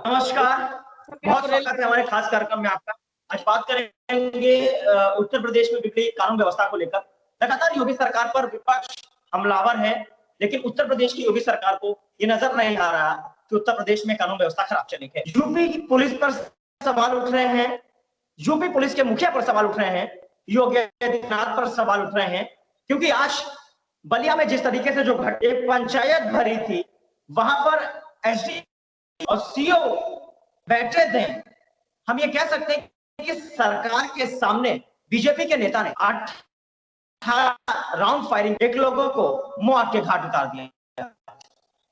नमस्कार, बहुत स्वागत है हमारे खास कार्यक्रम में आपका। आज बात करेंगे उत्तर प्रदेश में बिगड़ी कानून व्यवस्था को लेकर। लगातार योगी सरकार पर विपक्ष हमलावर है, लेकिन उत्तर प्रदेश की योगी सरकार को ये नजर नहीं आ रहा कि उत्तर प्रदेश में कानून व्यवस्था खराब चली है। यूपी की पुलिस पर सवाल उठ रहे हैं, यूपी पुलिस के मुखिया पर सवाल उठ रहे हैं, योगी आदित्यनाथ पर सवाल उठ रहे हैं, क्योंकि आज बलिया में जिस तरीके से जो एक पंचायत भरी थी, वहां पर एसडी और सीओ बैठे थे। हम ये कह सकते हैं कि सरकार के सामने बीजेपी के नेता ने 18 राउंड फायरिंग एक लोगों को मौत के घाट उतार दिया।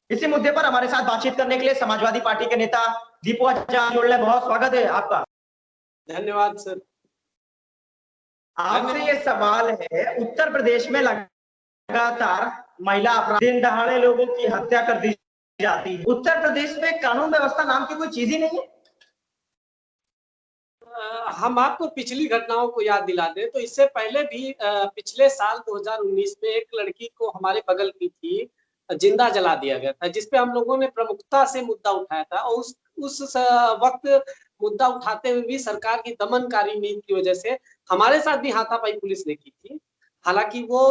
इसी मुद्दे पर हमारे साथ बातचीत करने के लिए समाजवादी पार्टी के नेता दीपू आचार्य जुड़ रहे। बहुत स्वागत है आपका। धन्यवाद सर। आपसे ये सवाल है, उत्तर प्रदेश में लगातार महिला अपराध, दिन दहाड़े लोगों की हत्या कर दी जाती है। उत्तर प्रदेश में कानून व्यवस्था नाम की कोई चीज ही नहीं है। हम आपको पिछली घटनाओं को याद दिला दें तो इससे पहले भी पिछले साल 2019 में एक लड़की को हमारे बगल की थी जिंदा जला दिया गया था, जिसपे हम लोगों ने प्रमुखता से मुद्दा उठाया था और उस वक्त मुद्दा उठाते हुए भी सरकार की दमनकारी नीति की वजह से हमारे साथ भी हाथापाई पुलिस ने की थी। हालांकि वो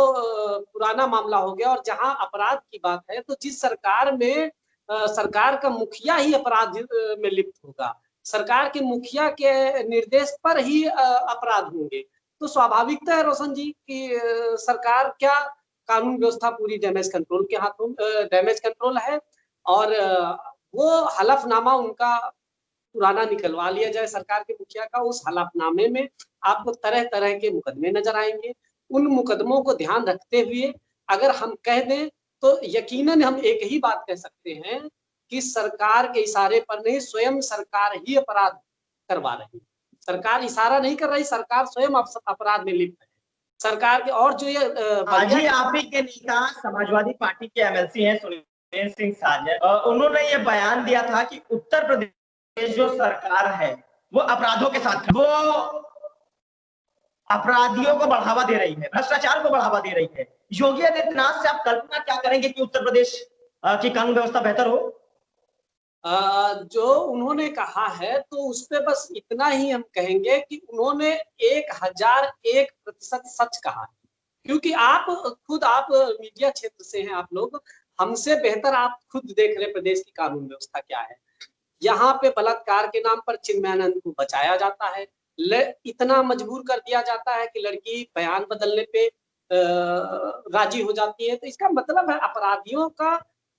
पुराना मामला हो गया। और जहां अपराध की बात है तो जिस सरकार में सरकार का मुखिया ही अपराध में लिप्त होगा, सरकार के मुखिया के निर्देश पर ही अपराध होंगे, तो स्वाभाविकता है रोशन जी कि सरकार क्या कानून व्यवस्था पूरी डैमेज कंट्रोल के हाथों डैमेज कंट्रोल है। और वो हलफनामा उनका पुराना निकलवा लिया जाए सरकार के मुखिया का। उस हलफनामे में आपको तरह तरह के मुकदमे नजर आएंगे। उन मुकदमों को ध्यान रखते हुए अगर हम कह दें तो यकीनन हम एक ही बात कह सकते हैं कि सरकार के इशारे पर नहीं, स्वयं सरकार ही अपराध करवा रही। सरकार इशारा नहीं कर रही, सरकार स्वयं अपराध में लिप्त है। सरकार के और जो ये आज ही आप ही के नेता समाजवादी पार्टी के एमएलसी हैं सुरेंद्र सिंह साजन, उन्होंने ये बयान दिया था कि उत्तर प्रदेश जो सरकार है वो अपराधों के साथ, वो अपराधियों को बढ़ावा दे रही है, भ्रष्टाचार को बढ़ावा दे रही है। योगी आदित्यनाथ से आप कल्पना क्या करेंगे कि उत्तर प्रदेश की कानून व्यवस्था बेहतर हो? जो उन्होंने कहा है तो उस पे बस इतना ही हम कहेंगे कि उन्होंने 1001% सच कहा है। क्योंकि आप मीडिया क्षेत्र से हैं, आप लोग हमसे बेहतर आप खुद देख रहे प्रदेश की कानून व्यवस्था क्या है। यहाँ पे बलात्कार के नाम पर चिन्मयानंद को बचाया जाता है, इतना मजबूर कर दिया जाता है कि लड़की बयान बदलने पे राजी हो जाती है। तो इसका मतलब है अपराधियों का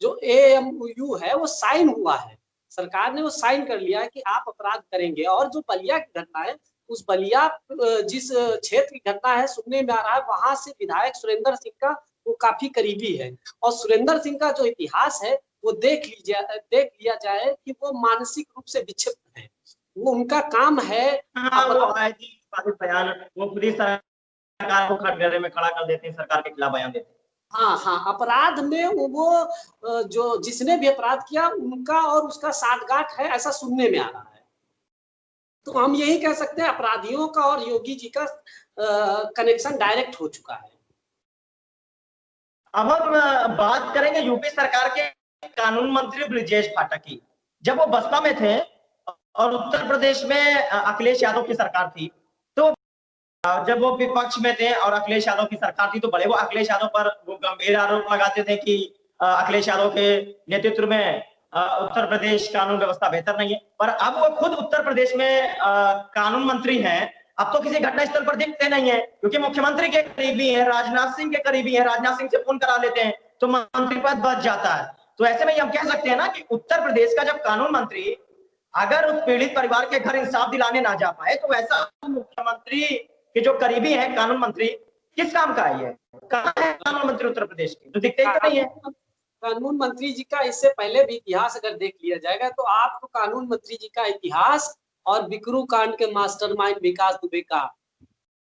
जो एएमयू है वो साइन हुआ है, सरकार ने वो साइन कर लिया है कि आप अपराध करेंगे। और जो बलिया की घटना है, उस बलिया जिस क्षेत्र की घटना है, सुनने में आ रहा है वहां से विधायक सुरेंद्र सिंह का वो काफी करीबी है। और सुरेंद्र सिंह का जो इतिहास है वो देख लिया जाए कि वो मानसिक रूप से विक्षिप्त है। वो उनका काम है बयान, वो खुद ही सरकार को कटघरे में खड़ा कर देते हैं, सरकार के खिलाफ बयान देते हैं। हाँ, अपराध में वो जो जिसने भी अपराध किया उनका और उसका साठगांठ है, ऐसा सुनने में आ रहा है। तो हम यही कह सकते हैं अपराधियों का और योगी जी का कनेक्शन डायरेक्ट हो चुका है। अब हम बात करेंगे यूपी सरकार के कानून मंत्री ब्रजेश पाठक की। जब वो बसपा में थे और उत्तर प्रदेश में अखिलेश यादव की सरकार थी, तो जब वो विपक्ष में थे और अखिलेश यादव की सरकार थी तो बड़े वो अखिलेश यादव पर वो गंभीर आरोप लगाते थे कि अखिलेश यादव के नेतृत्व में उत्तर प्रदेश कानून व्यवस्था बेहतर नहीं है। पर अब वो खुद उत्तर प्रदेश में कानून मंत्री हैं, अब तो किसी घटनास्थल पर दिखते नहीं है, क्योंकि मुख्यमंत्री के करीबी है, राजनाथ सिंह के करीबी है, राजनाथ सिंह से फोन करा लेते हैं तो मंत्री पद बच जाता है। तो ऐसे में हम कह सकते हैं ना कि उत्तर प्रदेश का जब कानून मंत्री अगर उस पीड़ित परिवार के घर इंसाफ दिलाने ना जा पाए, तो ऐसा मुख्यमंत्री के जो करीबी है कानून मंत्री, किस काम का है? कहाँ है कानून मंत्री उत्तर प्रदेश के? तो दिखते ही तो नहीं है। कानून मंत्री जी का इससे पहले भी इतिहास अगर देख लिया जाएगा तो आपको कानून मंत्री जी का इतिहास और बिकरू कांड के मास्टरमाइंड विकास दुबे का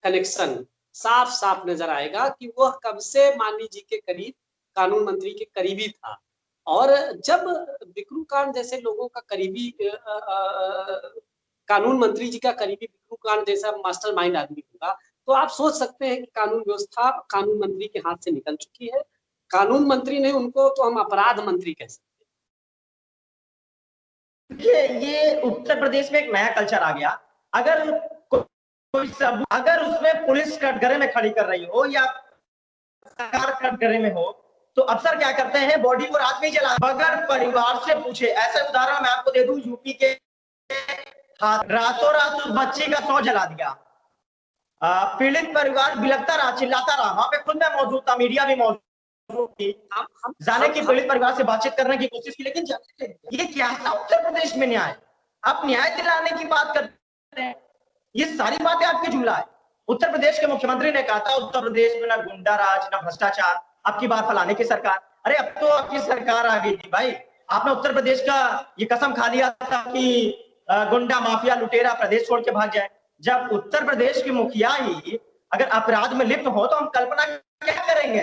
कनेक्शन साफ साफ नजर आएगा कि वह कब से माननीय जी के करीब, कानून मंत्री के करीबी था। और जब बिकरू कांड जैसे लोगों का करीबी कानून मंत्री जी का करीबी बिकरू कांड जैसा मास्टरमाइंड आदमी होगा, तो आप सोच सकते हैं कि कानून व्यवस्था कानून मंत्री के हाथ से निकल चुकी है। कानून मंत्री नहीं, उनको तो हम अपराध मंत्री कह सकते हैं। ये उत्तर प्रदेश में एक नया कल्चर आ गया। अगर कोई सब अगर उसमें पुलिस कटघरे में खड़ी कर रही हो या सरकार कटघरे में हो, तो अफसर क्या करते हैं, बॉडी को रात में ही जला, बगैर परिवार से पूछे। ऐसे उदाहरण मैं आपको दे दूं, यूपी के रातों रात उस बच्ची का शव जला दिया। पीड़ित परिवार बिलखता रहा, चिल्लाता रहा। वहां पे खुद मैं मौजूद था, मीडिया भी मौजूद थी, जाने की पीड़ित परिवार से बातचीत करने की कोशिश की, लेकिन ये क्या था उत्तर प्रदेश में न्याय? आप न्याय दिलाने की बात करते हैं, ये सारी बातें आपकी जुमला है। उत्तर प्रदेश के मुख्यमंत्री ने कहा था उत्तर प्रदेश में ना गुंडा राज ना भ्रष्टाचार, आपकी बात फलाने की सरकार। अरे अब तो आपकी सरकार आ गई थी भाई। आपने उत्तर प्रदेश का ये कसम खा लिया था कि गुंडा माफिया लुटेरा प्रदेश छोड़ के भाग जाए। जब उत्तर प्रदेश के मुखिया ही अगर अपराध में लिप्त हो, तो हम कल्पना क्या करेंगे?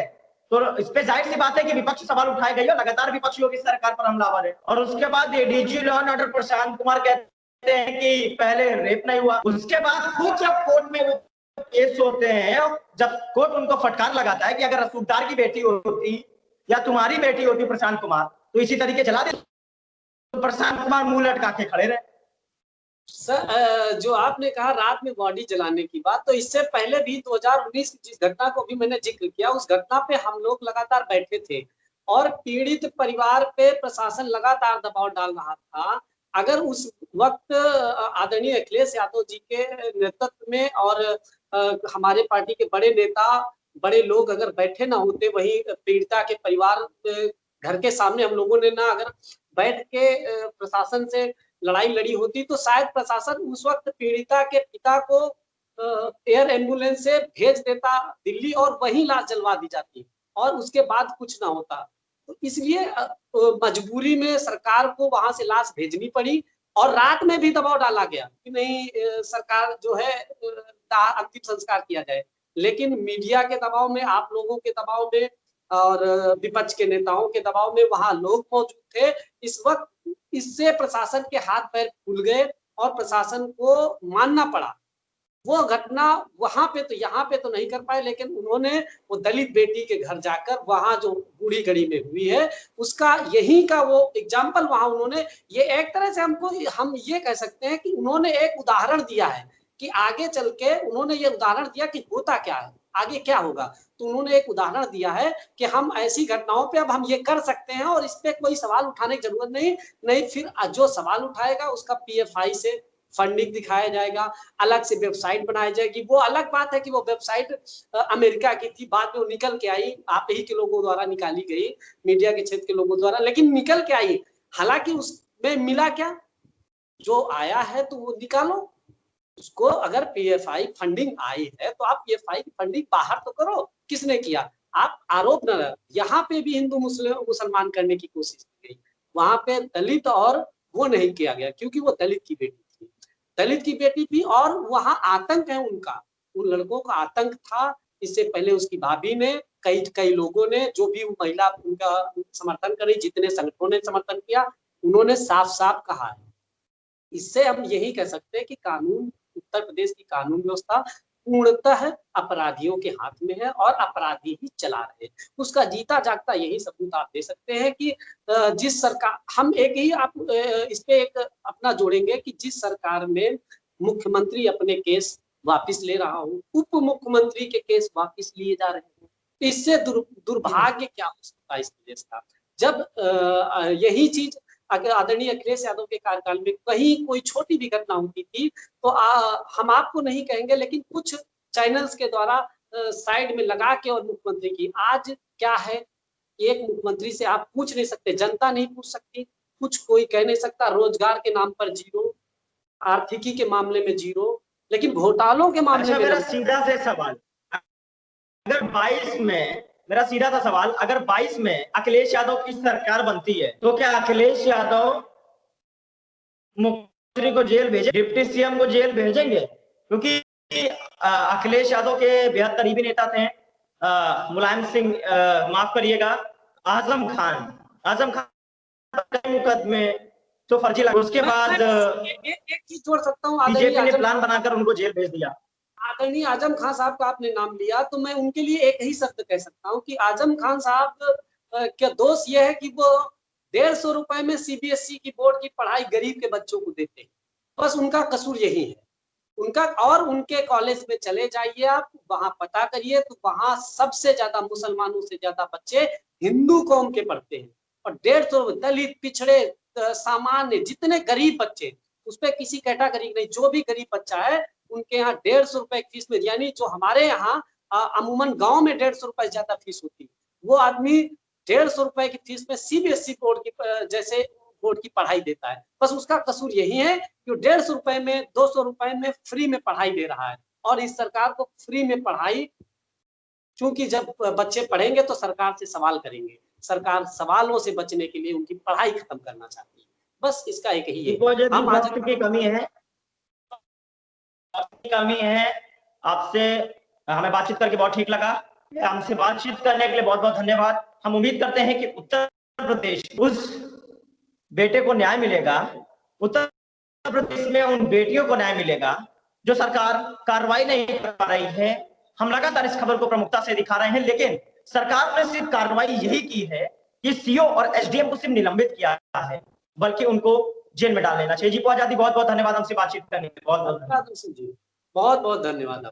तो इस पे जाहिर सी बात है कि विपक्ष सवाल उठाए गए, लगातार विपक्ष योगी सरकार पर हमलावर है। और उसके बाद DG law and order Prashant Kumar कहते हैं कि पहले रेप नहीं हुआ, उसके बाद खुद जब कोर्ट में वो केस होते हैं, जब कोर्ट उनको फटकार लगाता है कि अगर रसूखदार की बेटी होती या तुम्हारी बेटी होती प्रशांत कुमार, तो इसी तरीके चला दे, तो प्रशांत कुमार मुंह लटका के खड़े रहे। सर, जो आपने कहा रात में बॉडी जलाने की बात, तो इससे पहले भी 2019 की जिस घटना को भी मैंने जिक्र किया, उस घटना पे हम लोग लगातार बैठे थे और पीड़ित परिवार पे प्रशासन लगातार दबाव डाल रहा था। अगर उस वक्त आदरणीय अखिलेश यादव जी के नेतृत्व में और हमारे पार्टी के बड़े नेता, बड़े लोग अगर बैठे ना होते वही पीड़िता के परिवार घर के सामने, हम लोगों ने ना अगर बैठ के प्रशासन से लड़ाई लड़ी होती, तो शायद प्रशासन उस वक्त पीड़िता के पिता को एयर एम्बुलेंस से भेज देता दिल्ली और वहीं लाश जलवा दी जाती और उसके बाद कुछ ना होता। तो इसलिए मजबूरी में सरकार को वहां से लाश भेजनी पड़ी और रात में भी दबाव डाला गया कि नहीं, सरकार जो है अंतिम संस्कार किया जाए। लेकिन मीडिया के दबाव में, आप लोगों के दबाव में और विपक्ष के नेताओं के दबाव में वहां लोग मौजूद थे इस वक्त। इससे प्रशासन के हाथ पैर फूल गए और प्रशासन को मानना पड़ा। वो घटना वहां पे तो यहाँ पे तो नहीं कर पाए, लेकिन उन्होंने वो दलित बेटी के घर जाकर वहां जो बूढ़ी गढ़ी में हुई है उसका यही का वो एग्जाम्पल वहां उन्होंने, ये एक तरह से हम ये कह सकते हैं कि उन्होंने एक उदाहरण दिया है कि आगे चल के उन्होंने ये उदाहरण दिया कि होता क्या है, आगे क्या होगा। तो उन्होंने एक उदाहरण दिया है कि हम ऐसी घटनाओं पे अब हम ये कर सकते हैं और इस पे कोई सवाल उठाने की जरूरत नहीं फिर जो सवाल उठाएगा उसका पीएफआई से फंडिंग दिखाया जाएगा, अलग से वेबसाइट बनाई जाएगी। वो अलग बात है कि वो वेबसाइट अमेरिका की थी, बाद में वो निकल के आई, आप ही के लोगों द्वारा निकाली गई, मीडिया के क्षेत्र के लोगों द्वारा, लेकिन निकल के आई। हालांकि उसमें मिला क्या, जो आया है तो वो निकालो उसको। अगर पीएफआई फंडिंग आई है तो आप पीएफआई की फंडिंग बाहर तो करो, किसने किया? आप आरोप न लगाओ। यहाँ पे भी हिंदू मुसलमान करने की कोशिश की गई, वहां पे दलित और वो नहीं किया गया क्योंकि वो दलित की बेटी थी, दलित की बेटी थी और वहां आतंक है उनका, उन लड़कों का आतंक था। इससे पहले उसकी भाभी ने, कई लोगों ने, जो भी महिला उनका समर्थन करी, जितने संगठनों ने समर्थन किया, उन्होंने साफ साफ कहा है। इससे हम यही कह सकते हैं कि कानून, उत्तर प्रदेश की कानून व्यवस्था पूर्णतः अपराधियों के हाथ में है और अपराधी ही चला रहे हैं। उसका जीता जागता यही सबूत आप दे सकते हैं कि जिस सरकार, हम एक ही आप इस पे एक अपना जोड़ेंगे कि जिस सरकार में मुख्यमंत्री अपने केस वापिस ले रहा हो, उप मुख्यमंत्री के केस वापिस लिए जा रहे हैं, इससे दुर्भाग्य क्या हो सकता है इस देश का। जब यही चीज अगर आदरणीय अखिलेश यादव के कार्यकाल में कहीं कोई छोटी भी घटना होती थी तो हम आपको नहीं कहेंगे, लेकिन कुछ चैनल्स के द्वारा साइड में लगा के और मुख्यमंत्री की, आज क्या है, एक मुख्यमंत्री से आप पूछ नहीं सकते, जनता नहीं पूछ सकती, कुछ कोई कह नहीं सकता। रोजगार के नाम पर जीरो, आर्थिकी के मामले में जीरो, लेकिन घोटालों के मामले में। मेरा सीधा से सवाल, अगर 22 में, मेरा सीधा सा सवाल, अगर 22 में अखिलेश यादव की सरकार बनती है तो क्या अखिलेश यादव मुख्यमंत्री को जेल भेजे, डिप्टी सीएम को जेल भेजेंगे? क्योंकि अखिलेश यादव के बेहद करीबी नेता थे मुलायम सिंह, माफ करिएगा, आजम खान मुकदमे तो फर्जी लगा, उसके बाद एक चीज जोड़ सकता हूँ, बीजेपी ने प्लान बनाकर उनको जेल भेज दिया। आदरणीय आजम खान साहब का आपने नाम लिया तो मैं उनके लिए एक ही शब्द कह सकता हूँ कि आजम खान साहब का दोष यह है कि वो 150 रुपए में सीबीएसई की बोर्ड की पढ़ाई गरीब के बच्चों को देते हैं। बस उनका कसूर यही है उनका। और उनके कॉलेज में चले जाइए आप, वहां पता करिए तो वहां सबसे ज्यादा मुसलमानों से ज्यादा बच्चे हिंदू कौम के पढ़ते हैं। और 150 दलित, पिछड़े, सामान्य जितने गरीब बच्चे, उस पर किसी कैटेगरी नहीं, जो भी गरीब बच्चा है उनके यहाँ 150 रुपए फीस में, यानी जो हमारे यहाँ अमूमन गांव में 150 रुपए ज्यादा फीस होती है, वो आदमी 150 रुपए की फीस में सीबीएसई बोर्ड की जैसे बोर्ड की पढ़ाई देता है। बस उसका कसूर यही है कि 150 रुपए में, 200 रुपए में फ्री में पढ़ाई दे रहा है। और इस सरकार को फ्री में पढ़ाई, क्योंकि जब बच्चे पढ़ेंगे तो सरकार से सवाल करेंगे, सरकार सवालों से बचने के लिए उनकी पढ़ाई खत्म करना चाहती है। बस इसका एक ही है। हम वक्त की कमी है, आपसे हमें बातचीत करके बहुत ठीक लगा। हमसे बातचीत करने के लिए बहुत बहुत धन्यवाद। हम उम्मीद करते हैं कि उत्तर प्रदेश उस बेटे को न्याय मिलेगा, उत्तर प्रदेश में उन बेटियों को न्याय मिलेगा जो सरकार कार्रवाई नहीं कर पा रही है। हम लगातार इस खबर को प्रमुखता से दिखा रहे हैं, लेकिन सरकार ने सिर्फ कार्रवाई यही की है कि सीओ और एसडीएम को सिर्फ निलंबित किया है, बल्कि उनको जेल में डाल लेना चाहिए। जी आजादी, बहुत बहुत धन्यवाद हमसे बातचीत करने के लिए। बहुत बहुत बहुत बहुत धन्यवाद।